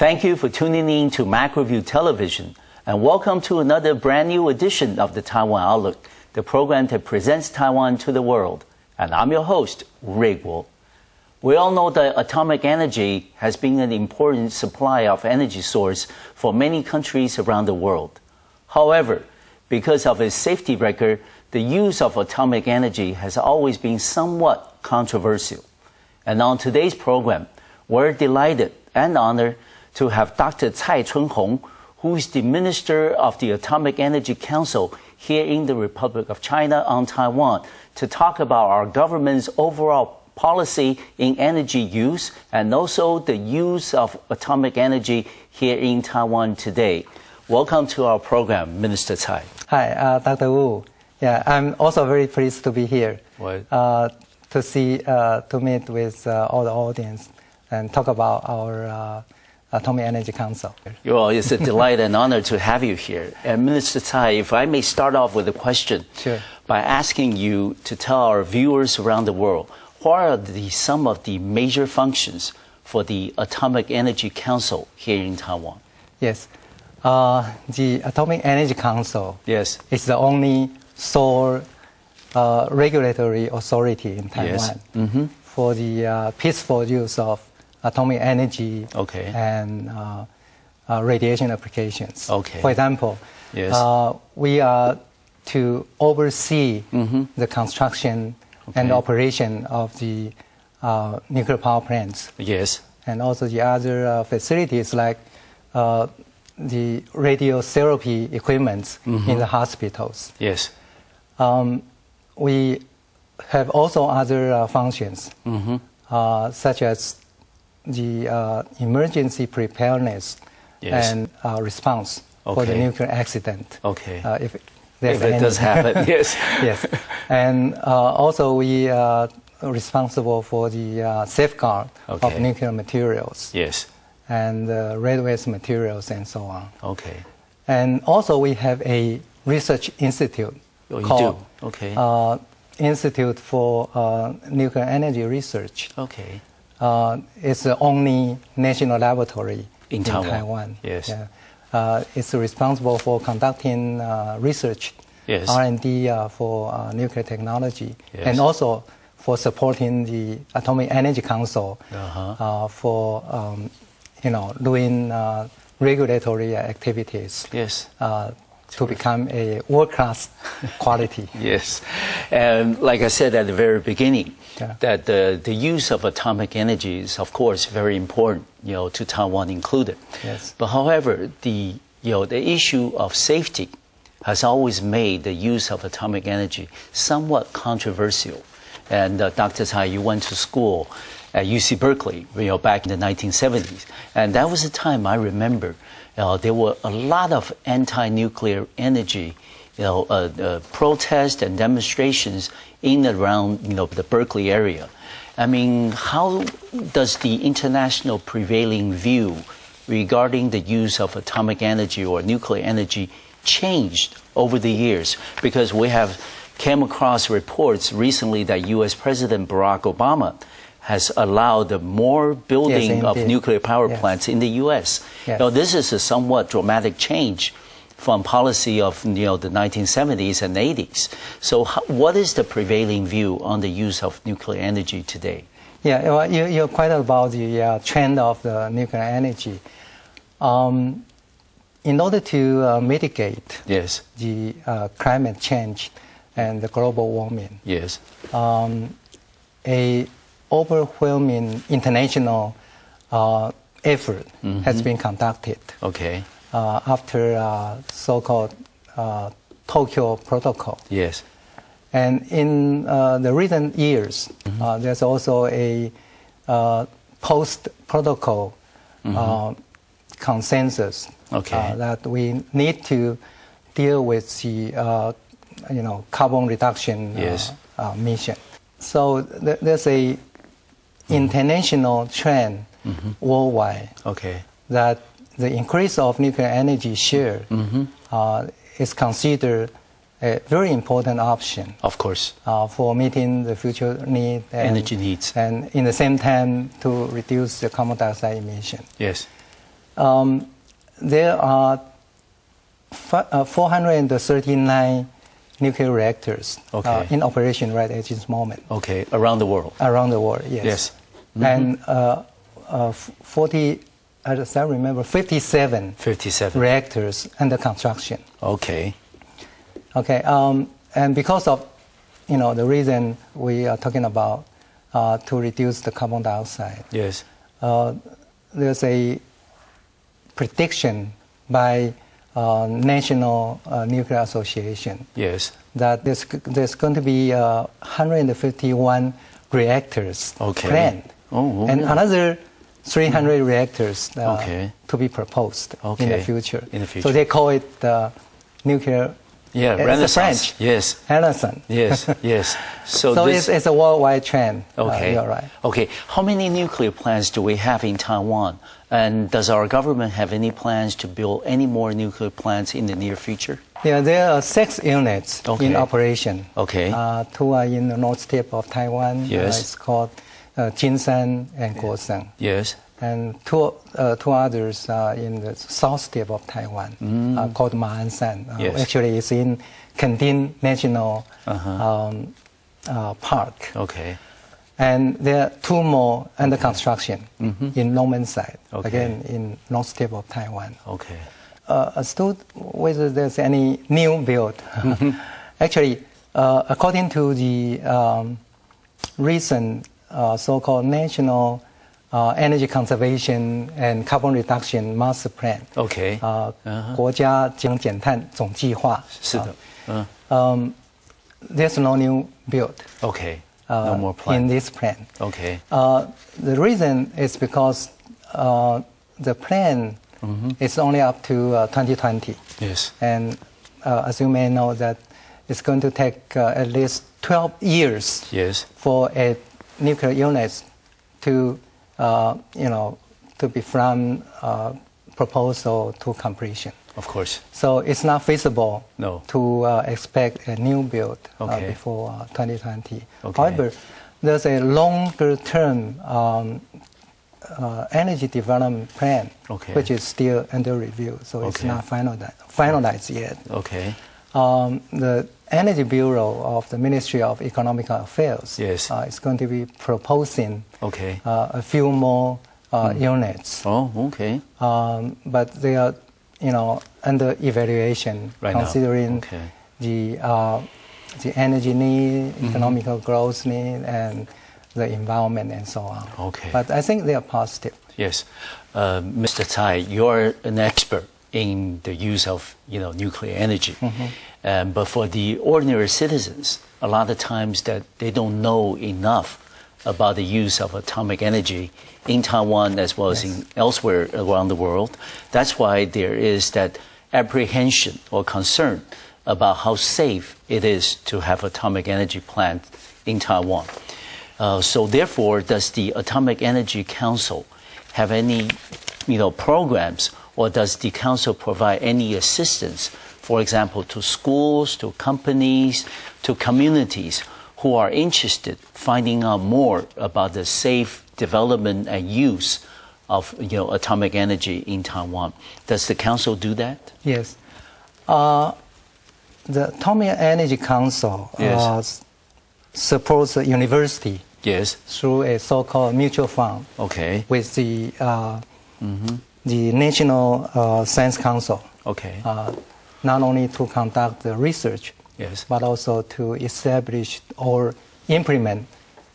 Thank you for tuning in to MacroView Television, and welcome to another brand new edition of the Taiwan Outlook, the program that presents Taiwan to the world. And I'm your host, Rui Guo. We all know that atomic energy has been an important supply of energy source for many countries around the world. However, because of its safety record, the use of atomic energy has always been somewhat controversial. And on today's program, we're delighted and honored to have Dr. Tsai Chuen-horng, who is the Minister of the Atomic Energy Council here in the Republic of China on Taiwan, to talk about our government's overall policy in energy use and also the use of atomic energy here in Taiwan today. Welcome to our program, Minister Tsai. Hi, Dr. Wu. Yeah, I'm also very pleased to be here to meet with all the audience and talk about our Atomic Energy Council. Well, it's a delight and honor to have you here. And Minister Tsai, if I may start off with a question, sure, by asking you to tell our viewers around the world, what are some of the major functions for the Atomic Energy Council here in Taiwan? Yes. The Atomic Energy Council is the only sole regulatory authority in Taiwan for the peaceful use of atomic energy and radiation applications. For example, we are to oversee the construction and operation of the nuclear power plants. And also the other facilities like the radiotherapy equipment in the hospitals. We have also other functions, such as the emergency preparedness and response for the nuclear accident. If it does happen, yes. And also we are responsible for the safeguard of nuclear materials. And red waste materials and so on. And also we have a research institute called Institute for Nuclear Energy Research. It's the only national laboratory in Taiwan. It's responsible for conducting research, R&D for nuclear technology, and also for supporting the Atomic Energy Council for doing regulatory activities to become a world-class quality. And like I said at the very beginning, that the use of atomic energy is, of course, very important, to Taiwan included. But however, the issue of safety has always made the use of atomic energy somewhat controversial. And Dr. Tsai, you went to school at UC Berkeley, back in the 1970s. And that was a time I remember there were a lot of anti-nuclear energy, protests and demonstrations in and around, the Berkeley area. I mean, how does the international prevailing view regarding the use of atomic energy or nuclear energy changed over the years? Because we have came across reports recently that U.S. President Barack Obama has allowed more building of nuclear power plants in the U.S. Now, this is a somewhat dramatic change from policy of the 1970s and 80s. So what is the prevailing view on the use of nuclear energy today? Well, you're quite about the trend of the nuclear energy. In order to mitigate the climate change and the global warming, a overwhelming international effort has been conducted after so-called Tokyo Protocol. And in the recent years, there's also a post-protocol consensus that we need to deal with the carbon reduction mission. So there's a international trend worldwide that the increase of nuclear energy share is considered a very important option. For meeting the future need and energy needs, and in the same time to reduce the carbon dioxide emission. There are 439 nuclear reactors in operation right at this moment. Okay, around the world. Around the world, yes. Yes. And 57 reactors under construction. Okay. Okay, and because of, the reason we are talking about to reduce the carbon dioxide. Yes. There's a prediction by National Nuclear Association. Yes. That there's going to be 151 reactors planned. Oh, and another 300 reactors to be proposed in the future. So they call it the nuclear Renaissance. Yes. Renaissance. Yes, yes. So it's a worldwide trend. Okay. You're right. Okay. How many nuclear plants do we have in Taiwan? And does our government have any plans to build any more nuclear plants in the near future? Yeah, there are 6 units in operation. Okay. 2 are in the north tip of Taiwan. Yes. It's called Jinshan and Guoseng. Yes. And two others are in the south tip of Taiwan, called Ma'anshan. Actually, it's in Kendin National Park. Okay. And there are 2 more under construction in Longmen side, again in north tip of Taiwan. Okay. As to whether there's any new build, actually, according to the recent so-called National Energy Conservation and Carbon Reduction Master Plan. Okay. 国家节能减碳总计划。是的。There's no new build. Okay. No more plan. In this plan. Okay. The reason is because the plan is only up to 2020. Yes. And as you may know, that it's going to take at least 12 years. Yes. For a nuclear unit to to be from proposal to completion. Of course. So it's not feasible to expect a new build before 2020. Okay. However, there's a longer term energy development plan, which is still under review. So it's not finalized yet. Okay. The Energy Bureau of the Ministry of Economic Affairs is going to be proposing a few more units. Oh, okay. But they are, under evaluation, considering the energy need, economical growth need, and the environment and so on. Okay. But I think they are positive. Yes. Mr. Tsai, you're an expert in the use of, nuclear energy. But for the ordinary citizens, a lot of times that they don't know enough about the use of atomic energy in Taiwan as well as in elsewhere around the world. That's why there is that apprehension or concern about how safe it is to have atomic energy plant in Taiwan. So therefore, does the Atomic Energy Council have any, programs, or does the council provide any assistance, for example, to schools, to companies, to communities who are interested finding out more about the safe development and use of atomic energy in Taiwan? Does the council do that? Yes. The Atomic Energy Council supports the university through a so-called mutual fund with the National Science Council. Not only to conduct the research, but also to establish or implement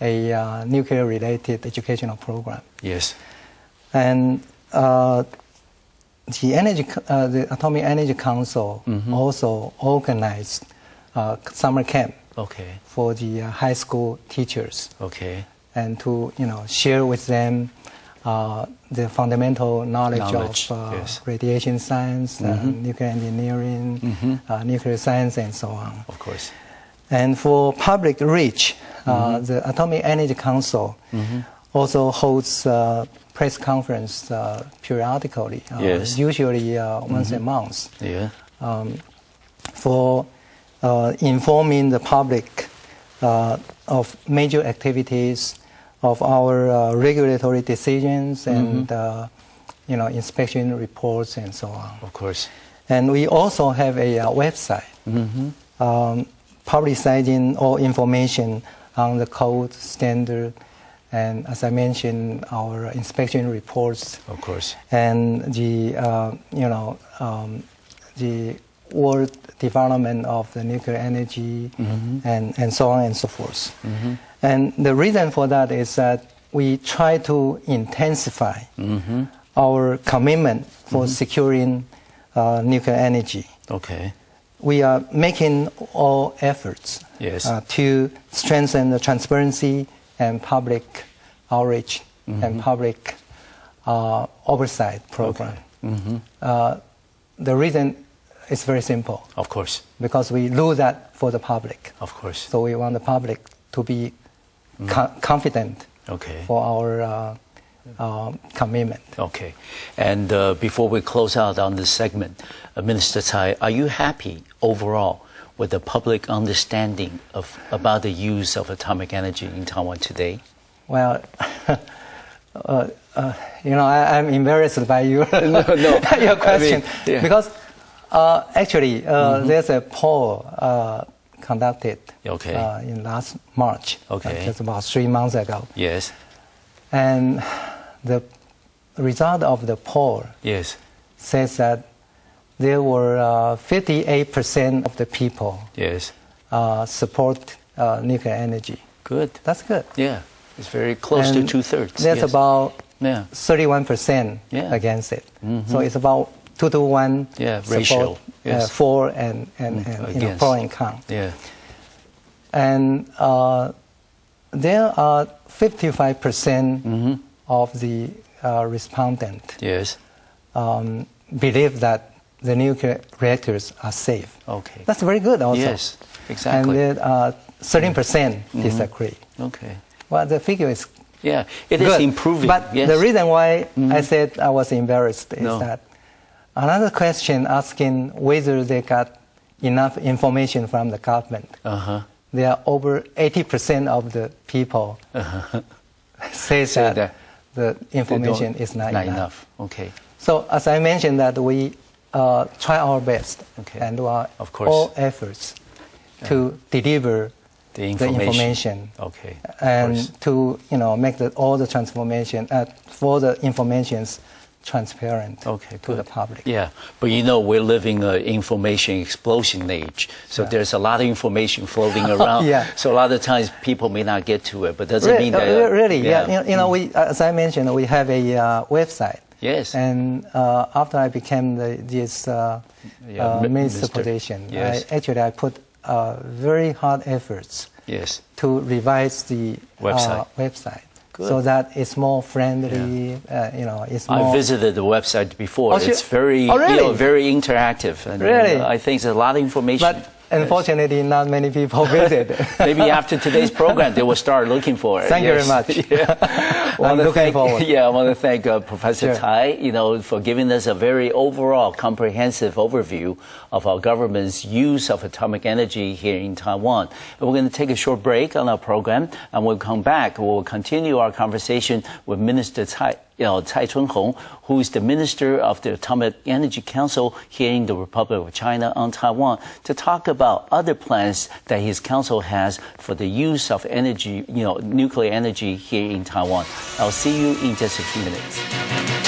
a nuclear-related educational program. Yes. And the Atomic Energy Council also organized summer camp for the high school teachers. And to share with them the fundamental knowledge of radiation science, nuclear engineering, nuclear science, and so on. Of course. And for public reach, the Atomic Energy Council also holds press conference periodically, usually once a month, for informing the public of major activities of our regulatory decisions and inspection reports and so on. Of course. And we also have a website publicizing all information on the code, standard, and as I mentioned, our inspection reports. Of course. And the the world development of the nuclear energy, and so on and so forth. And the reason for that is that we try to intensify our commitment for securing nuclear energy. Okay. We are making all efforts to strengthen the transparency and public outreach and public oversight program. Okay. The reason is very simple. Of course. Because we do that for the public. Of course. So we want the public to be confident for our commitment. Okay. And before we close out on this segment, Minister Tsai, are you happy overall with the public understanding about the use of atomic energy in Taiwan today? Well, I'm embarrassed by your question. Because actually, there's a poll conducted in last March, just about 3 months ago. Yes. And the result of the poll says that there were 58% of the people support nuclear energy. Good. That's good. Yeah. It's very close to 2/3. There's about 31% against it. So it's about 2 to 1 ratio. For and pro and con. Yeah. And there are 55% of the respondents believe that the nuclear reactors are safe. Okay. That's very good also. Yes, exactly. And then 13% disagree. Okay. Well, the figure is it good. is improving. But the reason why I said I was embarrassed is that another question asking whether they got enough information from the government. There are over 80% of the people say that the information is not enough. Okay. So as I mentioned that we try our best and do all efforts to deliver the information. Okay. And to make all the transformation for the informations transparent to the public. Yeah, but we're living an information explosion age. So there's a lot of information floating around. So a lot of times people may not get to it, but doesn't mean that... we, as I mentioned, we have a website. Yes. And after I became this minister position, I put very hard efforts to revise the website. So that it's more friendly, it's more... I visited the website before. It's very, very interactive. And I think there's a lot of information. But unfortunately, not many people visit. Maybe after today's program, they will start looking for it. Thank you very much. I'm looking forward. Yeah, I want to thank Professor Tsai, for giving us a very overall, comprehensive overview of our government's use of atomic energy here in Taiwan. And we're going to take a short break on our program, and we'll come back. We'll continue our conversation with Minister Tsai. Tsai Chuen-horng, who is the Minister of the Atomic Energy Council here in the Republic of China on Taiwan, to talk about other plans that his council has for the use of energy, nuclear energy here in Taiwan. I'll see you in just a few minutes.